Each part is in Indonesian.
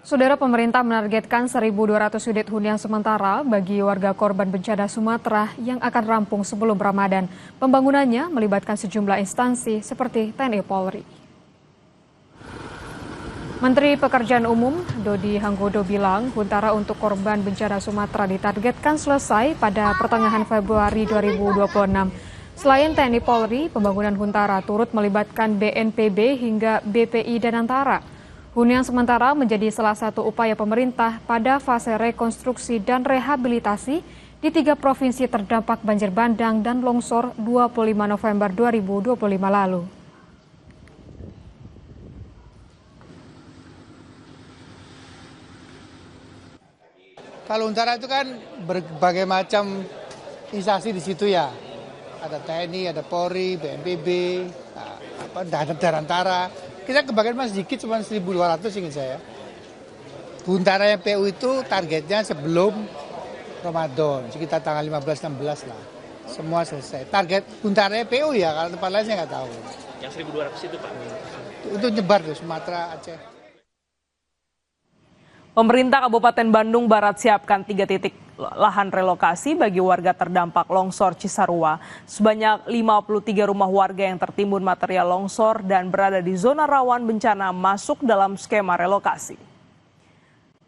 Saudara, pemerintah menargetkan 1.200 unit hunian sementara bagi warga korban bencana Sumatera yang akan rampung sebelum Ramadan. Pembangunannya melibatkan sejumlah instansi seperti TNI Polri. Menteri Pekerjaan Umum Dodi Hanggodo bilang huntara untuk korban bencana Sumatera ditargetkan selesai pada pertengahan Februari 2026. Selain TNI Polri, pembangunan huntara turut melibatkan BNPB hingga BPI dan Antara. Hunian sementara menjadi salah satu upaya pemerintah pada fase rekonstruksi dan rehabilitasi di 3 provinsi terdampak banjir bandang dan longsor 25 November 2025 lalu. Kalau Huntara itu kan berbagai macam instansi di situ ya. Ada TNI, ada Polri, BNPB, ada Darantara. Kita kebagian mas sedikit, cuma 1.200 ingin saya. Huntara yang PU itu targetnya sebelum Ramadan, sekitar tanggal 15-16 lah. Semua selesai. Target Huntaranya PU ya, kalau tempat lain saya nggak tahu. Yang 1.200 itu Pak? Itu nyebar tuh, Sumatera, Aceh. Pemerintah Kabupaten Bandung Barat siapkan 3 titik lahan relokasi bagi warga terdampak longsor Cisarua. Sebanyak 53 rumah warga yang tertimbun material longsor dan berada di zona rawan bencana masuk dalam skema relokasi.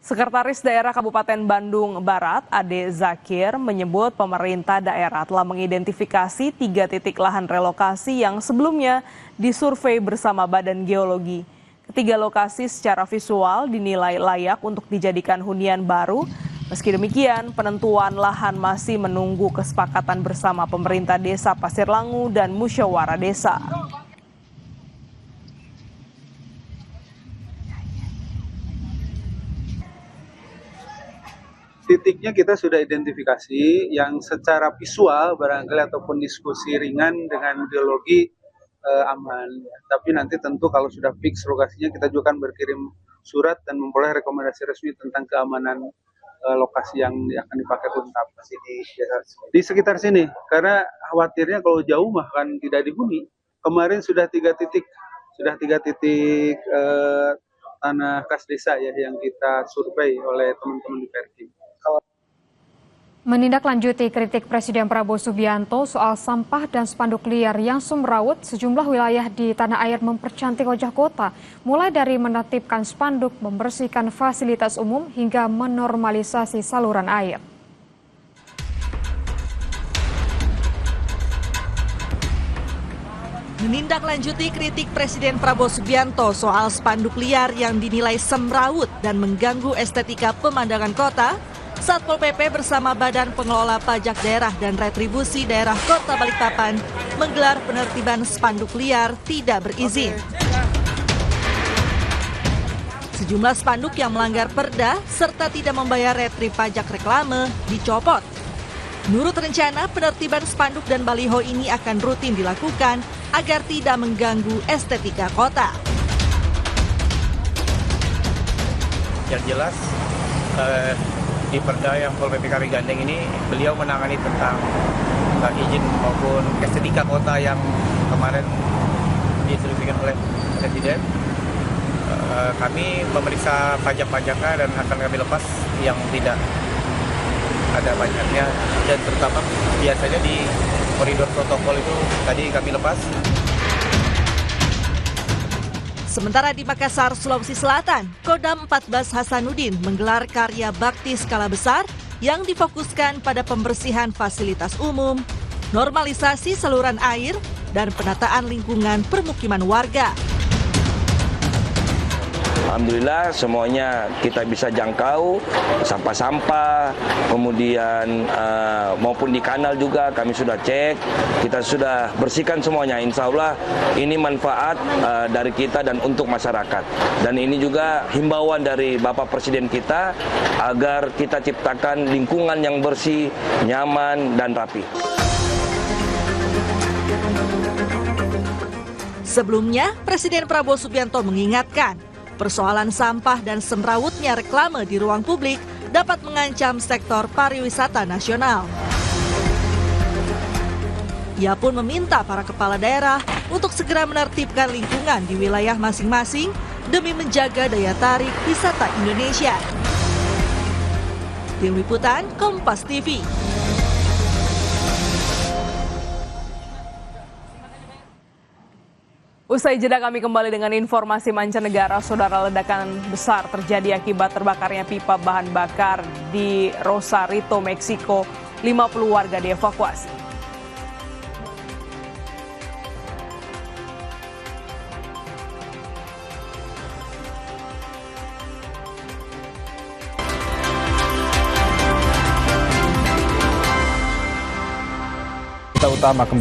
Sekretaris Daerah Kabupaten Bandung Barat, Ade Zakir, menyebut pemerintah daerah telah mengidentifikasi 3 titik lahan relokasi yang sebelumnya disurvei bersama Badan Geologi. Ketiga lokasi secara visual dinilai layak untuk dijadikan hunian baru. Meski demikian, penentuan lahan masih menunggu kesepakatan bersama pemerintah desa Pasir Langu dan musyawarah desa. Titiknya kita sudah identifikasi yang secara visual barangkali ataupun diskusi ringan dengan geologi aman. Tapi nanti tentu kalau sudah fix lokasinya kita juga akan berkirim surat dan memperoleh rekomendasi resmi tentang keamanan lokasi yang akan dipakai huntap di sekitar sini. Karena khawatirnya kalau jauh mah kan tidak dihuni. Kemarin sudah 3 titik tanah kas desa ya yang kita survei oleh teman-teman di Perki. Menindaklanjuti kritik Presiden Prabowo Subianto soal sampah dan spanduk liar yang semrawut, sejumlah wilayah di tanah air mempercantik wajah kota, mulai dari menertibkan spanduk, membersihkan fasilitas umum, hingga menormalisasi saluran air. Menindaklanjuti kritik Presiden Prabowo Subianto soal spanduk liar yang dinilai semrawut dan mengganggu estetika pemandangan kota, Satpol PP bersama Badan Pengelola Pajak Daerah dan Retribusi Daerah Kota Balikpapan menggelar penertiban spanduk liar tidak berizin. Sejumlah spanduk yang melanggar perda serta tidak membayar retrib pajak reklame dicopot. Menurut rencana, penertiban spanduk dan baliho ini akan rutin dilakukan agar tidak mengganggu estetika kota. Yang jelas, di perda yang Pol PP kami gandeng ini, beliau menangani tentang izin maupun estetika kota yang kemarin diinstruksikan oleh Presiden. Kami memeriksa pajak-pajaknya dan akan kami lepas yang tidak ada pajaknya, dan terutama biasanya di koridor protokol itu tadi kami lepas. Sementara di Makassar, Sulawesi Selatan, Kodam 14 Hasanuddin menggelar karya bakti skala besar yang difokuskan pada pembersihan fasilitas umum, normalisasi saluran air, dan penataan lingkungan permukiman warga. Alhamdulillah semuanya kita bisa jangkau, sampah-sampah, kemudian maupun di kanal juga kami sudah cek, kita sudah bersihkan semuanya. Insya Allah ini manfaat dari kita dan untuk masyarakat. Dan ini juga himbauan dari Bapak Presiden kita agar kita ciptakan lingkungan yang bersih, nyaman, dan rapi. Sebelumnya, Presiden Prabowo Subianto mengingatkan, persoalan sampah dan semrawutnya reklame di ruang publik dapat mengancam sektor pariwisata nasional. Ia pun meminta para kepala daerah untuk segera menertibkan lingkungan di wilayah masing-masing demi menjaga daya tarik wisata Indonesia. Tim Liputan Kompas TV. Usai jeda kami kembali dengan informasi mancanegara. Saudara, ledakan besar terjadi akibat terbakarnya pipa bahan bakar di Rosarito, Meksiko. 50 warga dievakuasi. Utama kembali